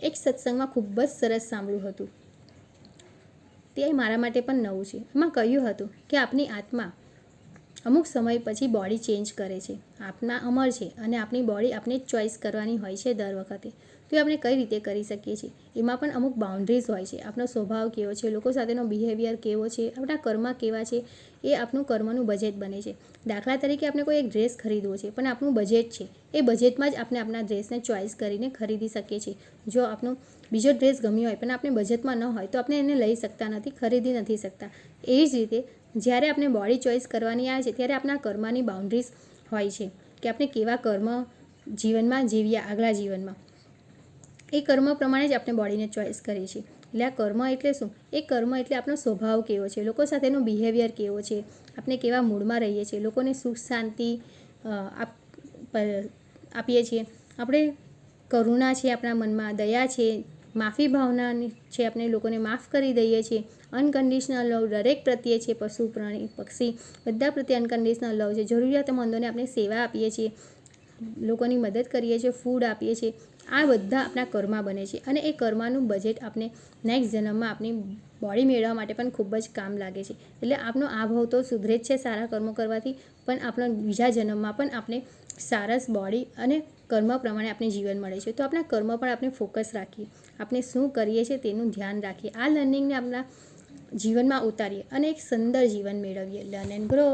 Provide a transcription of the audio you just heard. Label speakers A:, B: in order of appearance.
A: એક સત્સંગમાં ખૂબ જ સરસ સાંભળ્યું હતું, તે મારા માટે પણ નવું છે. એમાં કહ્યું હતું કે આપની આત્મા અમુક સમય પછી બોડી ચેન્જ કરે છે. આત્મા અમર છે અને આપણી બોડી આપણે જ ચોઈસ કરવાની હોય છે દર વખતે. તો એ આપણે કઈ રીતે કરી શકીએ છીએ? એમાં પણ અમુક બાઉન્ડ્રીઝ હોય છે. આપણો સ્વભાવ કેવો છે, લોકો સાથેનો બિહેવિયર કેવો છે, આપણા કર્મ કેવા છે, એ આપણું કર્મનું બજેટ બને છે. દાખલા તરીકે આપણે કોઈ એક ડ્રેસ ખરીદવો છે, પણ આપણું બજેટ છે, એ બજેટમાં જ આપણે આપણા ડ્રેસને ચોઈસ કરીને ખરીદી શકીએ છીએ. જો આપણો બીજો ડ્રેસ ગમ્યો હોય પણ આપણે બજેટમાં ન હોય તો આપણે એને લઈ શકતા નથી, ખરીદી નથી શકતા. એવી જ રીતે જ્યારે આપણે બોડી ચોઈસ કરવાની આવે છે ત્યારે આપણા કર્મની બાઉન્ડ્રીઝ હોય છે કે આપણે કેવા કર્મ જીવનમાં જીવ્યા આગલા જીવનમાં, એ કર્મ પ્રમાણે જ આપણે બોડીને ચોઈસ કરીએ છીએ. એટલે આ કર્મ એટલે શું? એ કર્મ એટલે આપણો સ્વભાવ કેવો છે, લોકો સાથેનો બિહેવિયર કેવો છે, આપણે કેવા મૂડમાં રહીએ છીએ, લોકોને સુખ શાંતિ આપીએ છીએ, આપણે કરુણા છે આપણા મનમાં, દયા છે, માફી ભાવનાની છે, આપણે લોકોને માફ કરી દઈએ છીએ, અનકન્ડિશનલ લવ દરેક પ્રત્યે છે, પશુ પ્રાણી પક્ષી બધા પ્રત્યે અનકન્ડિશનલ લવ છે, જરૂરિયાતમંદોને આપણે સેવા આપીએ છીએ, લોકોની મદદ કરીએ છીએ, ફૂડ આપીએ છીએ. આ બધા આપણા કર્મ બને છે અને એ કર્મનું બજેટ આપણે નેક્સ્ટ જન્મમાં આપણી બોડી મેળવવા માટે પણ ખૂબ જ કામ લાગે છે. એટલે આપણો આ ભાવ તો સુધરે જ છે સારા કર્મો કરવાથી, પણ આપણો બીજા જન્મમાં પણ આપણે સારસ બોડી અને કર્મ પ્રમાણે આપણે જીવન મળે છે. તો આપણા કર્મ પર આપણે ફોકસ રાખીએ, આપણે શું કરીએ છીએ તેનું ધ્યાન રાખીએ, આ લર્નિંગને આપણા જીવનમાં ઉતારીએ અને એક સુંદર જીવન મેળવીએ. Learn and grow.